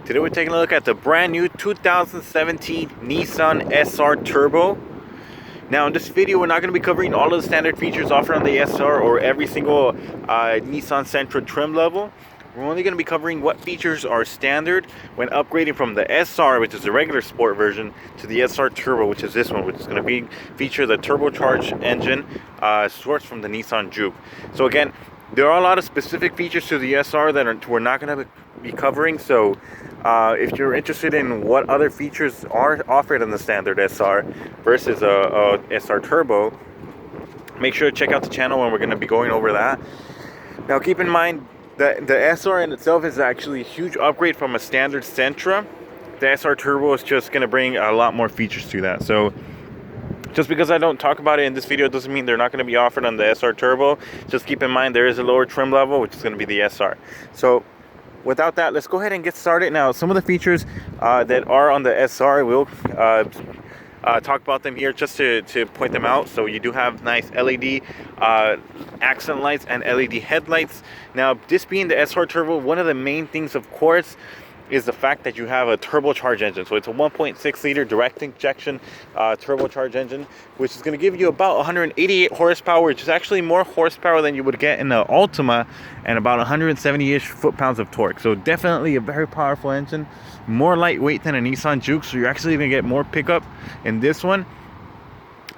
Today we're taking a look at the brand new 2017 Nissan SR Turbo. Now in this video we're not going to be covering all of the standard features offered on the SR or every single Nissan Sentra trim level. We're only going to be covering what features are standard when upgrading from the SR, which is the regular sport version, to the SR Turbo, which is this one, which is going to feature the turbocharged engine sourced from the Nissan Juke. So again, there are a lot of specific features to the SR that we're not going to be covering. So if you're interested in what other features are offered in the standard SR versus a SR Turbo, make sure to check out the channel when we're going to be going over that. Now keep in mind that the SR in itself is actually a huge upgrade from a standard Sentra. The SR Turbo is just going to bring a lot more features to that. So just because I don't talk about it in this video doesn't mean they're not going to be offered on the SR Turbo. Just keep in mind there is a lower trim level, which is going to be the SR. So without that, let's go ahead and get started. Now, some of the features that are on the SR, we'll talk about them here just to point them out. So you do have nice LED accent lights and LED headlights. Now, this being the SR Turbo, one of the main things, of course, is the fact that you have a turbocharged engine. So it's a 1.6 liter direct injection turbocharged engine, which is going to give you about 188 horsepower, which is actually more horsepower than you would get in the Altima, and about 170-ish foot-pounds of torque. So definitely a very powerful engine, more lightweight than a Nissan Juke, so you're actually going to get more pickup in this one.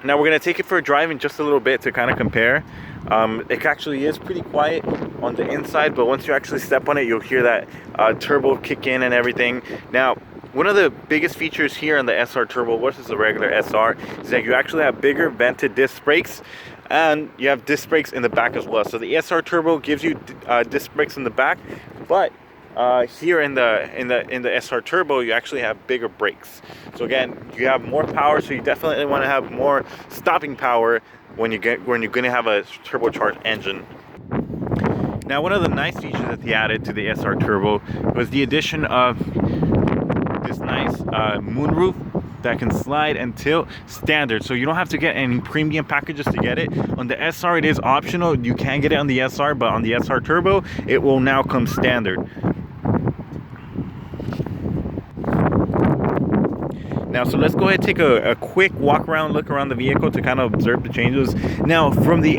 Now we're going to take it for a drive in just a little bit to kind of compare. It actually is pretty quiet on the inside, but once you actually step on it, you'll hear that turbo kick in and everything. Now, one of the biggest features here on the SR Turbo versus the regular SR is that you actually have bigger vented disc brakes, and you have disc brakes in the back as well. So the SR Turbo gives you disc brakes in the back, but here in the SR Turbo, you actually have bigger brakes. So again, you have more power, so you definitely want to have more stopping power when you're going to have a turbocharged engine. Now, one of the nice features that they added to the SR Turbo was the addition of this nice moonroof that can slide and tilt standard, so you don't have to get any premium packages to get it. On the SR, it is optional. You can get it on the SR, but on the SR Turbo, it will now come standard. Now, so let's go ahead and take a quick walk around, look around the vehicle to kind of observe the changes. Now, from the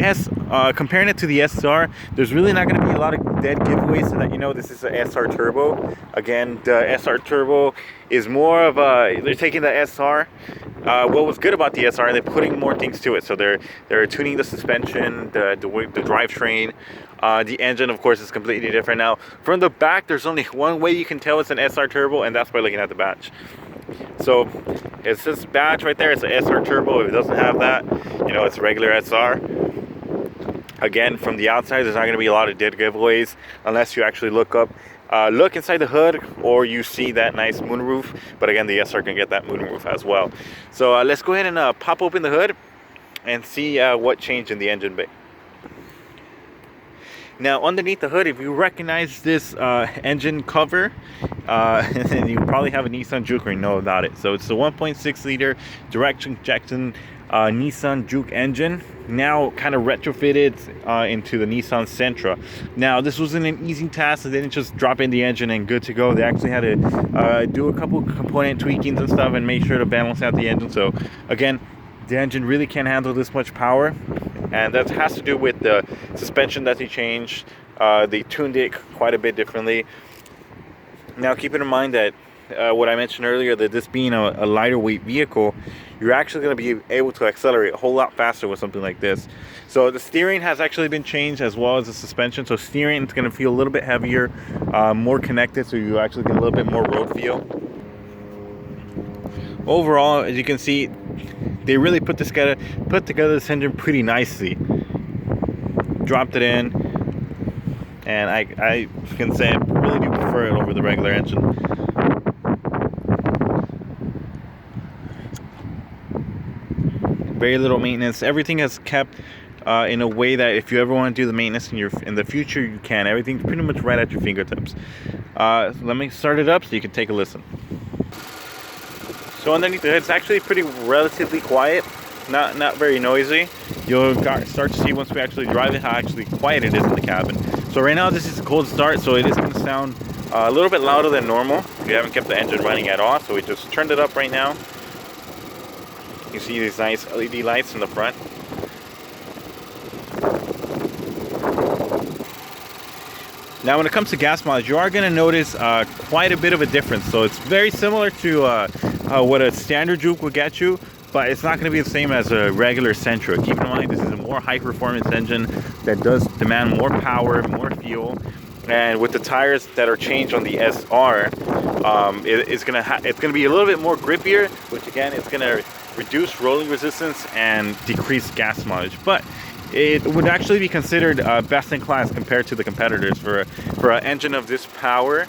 comparing it to the SR, there's really not going to be a lot of dead giveaways so that you know this is an SR Turbo. Again, the SR Turbo is more of they're taking the SR. What was good about the SR, they're putting more things to it. So they're tuning the suspension, the drivetrain. The engine, of course, is completely different. Now, from the back, there's only one way you can tell it's an SR Turbo, and that's by looking at the badge. So it's this badge right there. It's an SR Turbo. If it doesn't have that, you know, it's a regular SR. Again, from the outside, there's not going to be a lot of dead giveaways unless you actually look inside the hood, or you see that nice moonroof. But again, the SR can get that moonroof as well. So let's go ahead and pop open the hood and see what changed in the engine bay. Now, underneath the hood, if you recognize this engine cover, and you probably have a Nissan Juke or you know about it. So it's the 1.6 liter direct injection Nissan Juke engine, now kind of retrofitted into the Nissan Sentra. Now, this wasn't an easy task. They didn't just drop in the engine and good to go. They actually had to do a couple component tweakings and stuff and make sure to balance out the engine. So again, the engine really can't handle this much power, and that has to do with the suspension that they changed. They tuned it quite a bit differently. Now, keep in mind that what I mentioned earlier, that this being a lighter weight vehicle, you're actually going to be able to accelerate a whole lot faster with something like this. So the steering has actually been changed, as well as the suspension. So steering is going to feel a little bit heavier, more connected, so you actually get a little bit more road feel. Overall, as you can see, they really put together this engine pretty nicely. Dropped it in, and I can say I really do prefer it over the regular engine. Very little maintenance. Everything is kept in a way that if you ever want to do the maintenance in the future, you can. Everything's pretty much right at your fingertips. So let me start it up so you can take a listen. So underneath the hood, it's actually relatively quiet, not very noisy. You'll start to see once we actually drive it how actually quiet it is in the cabin. So right now this is a cold start, so it is going to sound A little bit louder than normal. We haven't kept the engine running at all, so we just turned it up right now. You see these nice LED lights in the front. Now when it comes to gas mileage, you are going to notice quite a bit of a difference. So it's very similar to what a standard Juke would get you, but it's not going to be the same as a regular Sentra. Keep in mind, this is a more high performance engine that does demand more power, more fuel. And with the tires that are changed on the SR, it's gonna be a little bit more grippier, which again, it's gonna reduce rolling resistance and decrease gas mileage. But it would actually be considered best in class compared to the competitors for an engine of this power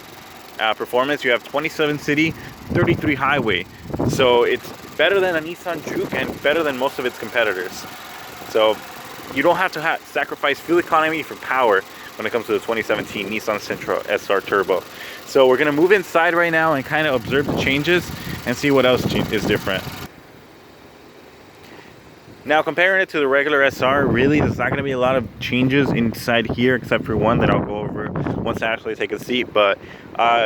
performance. You have 27 city, 33 highway, so it's better than a Nissan Juke and better than most of its competitors. So you don't have to sacrifice fuel economy for power when it comes to the 2017 Nissan Sentra SR Turbo. So we're gonna move inside right now and kind of observe the changes and see what else is different. Now comparing it to the regular SR, really there's not going to be a lot of changes inside here except for one that I'll go over once I actually take a seat. But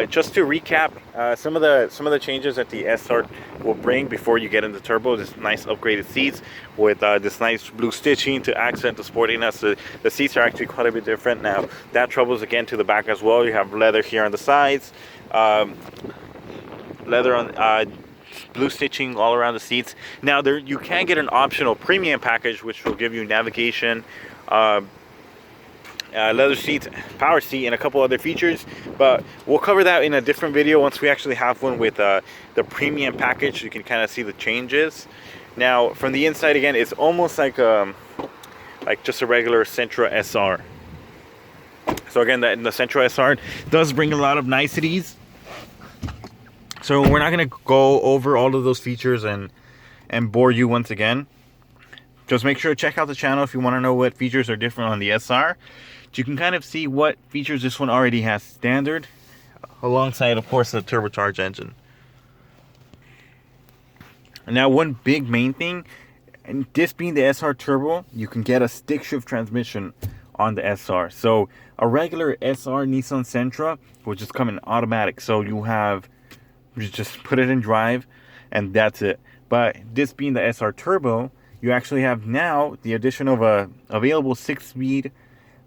just to recap, some of the changes that the SR will bring before you get into turbo, this nice upgraded seats with this nice blue stitching to accent the sportiness. The seats are actually quite a bit different. Now that travels again to the back as well. You have leather here on the sides, leather on blue stitching all around the seats. Now you can get an optional premium package which will give you navigation, leather seats, power seat, and a couple other features, but we'll cover that in a different video once we actually have one with the premium package. You can kind of see the changes. Now from the inside, again, it's almost like just a regular Sentra SR. So again, the Sentra SR does bring a lot of niceties. So we're not going to go over all of those features and bore you once again. Just make sure to check out the channel if you want to know what features are different on the SR. You can kind of see what features this one already has standard, alongside, of course, the turbocharged engine. And now one big main thing, and this being the SR Turbo, you can get a stick shift transmission on the SR. So a regular SR Nissan Sentra will just come in automatic. So you just put it in drive and that's it. But this being the SR Turbo, you actually have now the addition of a available 6-speed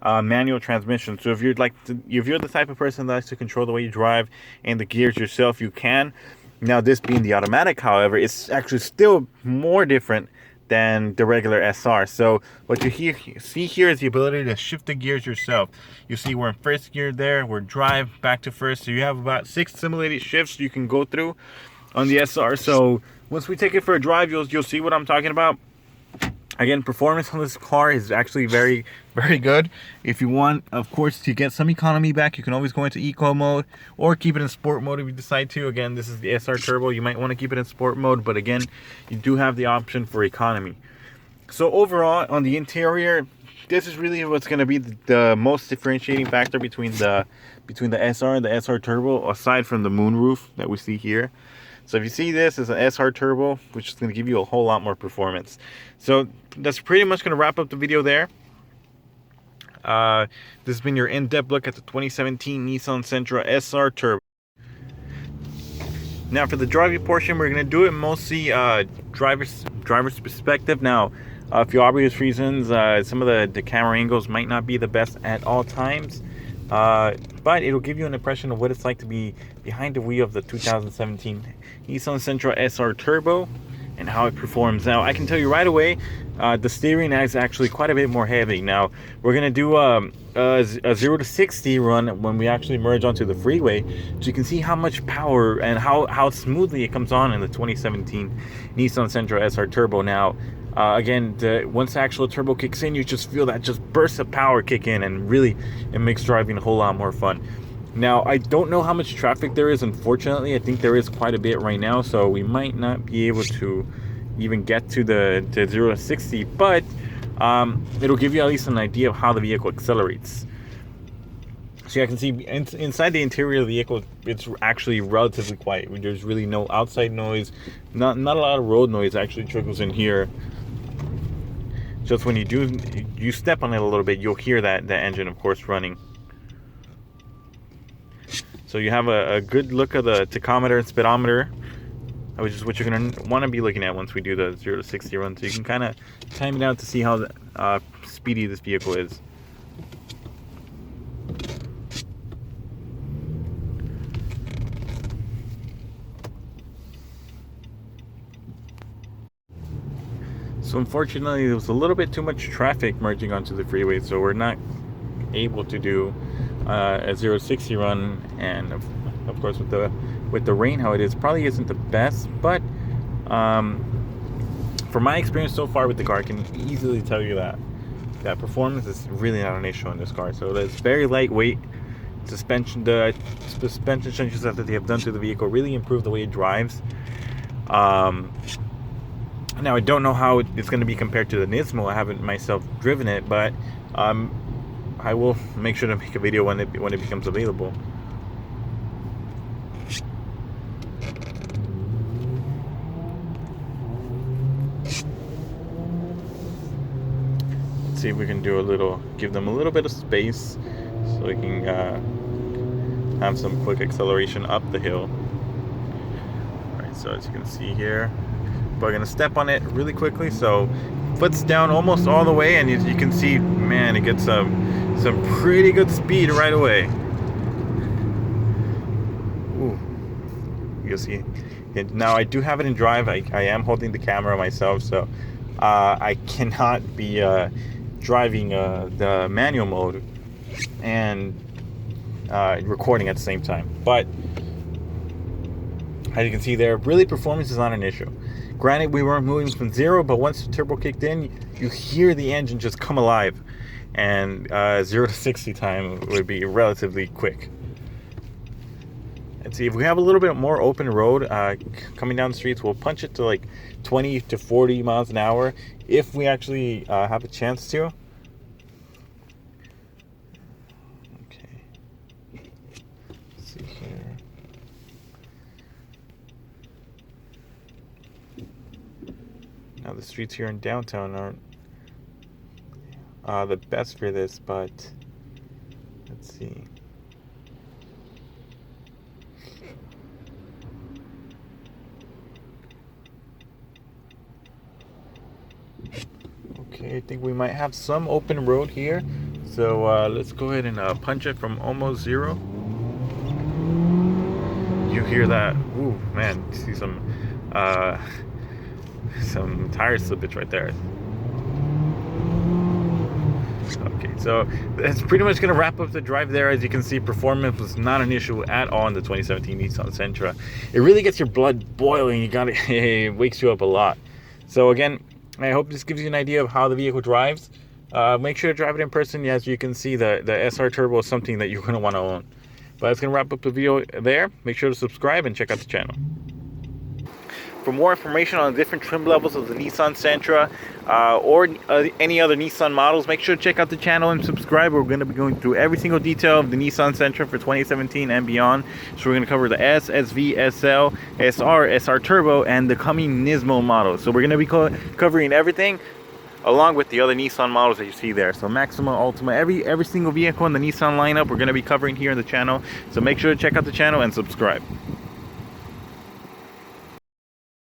manual transmission. So if you're the type of person that likes to control the way you drive and the gears yourself, you can. Now this being the automatic, however, it's actually still more different than the regular SR. So what you see here is the ability to shift the gears yourself. You see we're in first gear there, we're drive back to first. So you have about 6 simulated shifts you can go through on the SR. So once we take it for a drive, you'll see what I'm talking about. Again, performance on this car is actually very, very good. If you want, of course, to get some economy back, you can always go into eco mode or keep it in sport mode if you decide to. Again, this is the SR Turbo. You might want to keep it in sport mode, but again, you do have the option for economy. So overall, on the interior, this is really what's going to be the most differentiating factor between the SR and the SR Turbo, aside from the moonroof that we see here. So if you see this as an SR Turbo, which is going to give you a whole lot more performance. So that's pretty much going to wrap up the video there. This has been your in-depth look at the 2017 Nissan Sentra SR Turbo. Now for the driving portion, we're going to do it mostly driver's perspective. Now, for obvious reasons, some of the camera angles might not be the best at all times. But it'll give you an impression of what it's like to be behind the wheel of the 2017 Nissan Sentra SR Turbo and how it performs. Now, I can tell you right away, the steering is actually quite a bit more heavy. Now, we're going to do a 0 to 60 run when we actually merge onto the freeway, so you can see how much power and how smoothly it comes on in the 2017 Nissan Sentra SR Turbo. Now, again, once the actual turbo kicks in, you just feel that just burst of power kick in, and really it makes driving a whole lot more fun. Now, I don't know how much traffic there is, unfortunately. I think there is quite a bit right now, so we might not be able to even get to the 0 to 60, but it'll give you at least an idea of how the vehicle accelerates. So you can see inside the interior of the vehicle, it's actually relatively quiet. There's really no outside noise, not a lot of road noise actually trickles in here. Just when you step on it a little bit, you'll hear that the engine, of course, running. So you have a good look of the tachometer and speedometer, which is what you're going to want to be looking at once we do the 0 to 60 run. So you can kind of time it out to see how speedy this vehicle is. So unfortunately, there was a little bit too much traffic merging onto the freeway, so we're not able to do a 0 to 60 run. And of course, with the rain how it is, probably isn't the best. But from my experience so far with the car, I can easily tell you that performance is really not an issue on this car. So it's very lightweight. Suspension, the suspension changes that they have done to the vehicle really improve the way it drives. Now I don't know how it's going to be compared to the Nismo. I haven't myself driven it, but I will make sure to make a video when it becomes available. Let's see if we can give them a little bit of space, so we can have some quick acceleration up the hill. All right, so as you can see here, we're gonna step on it really quickly. So foot's down almost all the way, and you can see, man, it gets some pretty good speed right away. Ooh, you'll see. And now I do have it in drive. I am holding the camera myself, so I cannot be driving the manual mode and recording at the same time. But as you can see there, really performance is not an issue. Granted, we weren't moving from 0, but once the turbo kicked in, you hear the engine just come alive. And 0 to 60 time would be relatively quick. Let's see, if we have a little bit more open road coming down the streets, we'll punch it to like 20 to 40 miles an hour if we actually have a chance to. Okay. Let's see here. Now the streets here in downtown aren't the best for this, but let's see. Okay, I think we might have some open road here. So let's go ahead and punch it from almost 0. You hear that? Ooh, man, you see some tire slippage right there. Okay, so that's pretty much going to wrap up the drive there. As you can see, performance was not an issue at all in the 2017 Nissan Sentra. It really gets your blood boiling. It wakes you up a lot. So again, I hope this gives you an idea of how the vehicle drives. Make sure to drive it in person. As you can see, the SR Turbo is something that you're going to want to own. But that's going to wrap up the video there. Make sure to subscribe and check out the channel. For more information on the different trim levels of the Nissan Sentra or any other Nissan models, make sure to check out the channel and subscribe. We're going to be going through every single detail of the Nissan Sentra for 2017 and beyond. So we're going to cover the S, SV, SL, SR, SR Turbo, and the coming Nismo models. So we're going to be covering everything along with the other Nissan models that you see there. So Maxima, Ultima, every single vehicle in the Nissan lineup we're going to be covering here on the channel. So make sure to check out the channel and subscribe.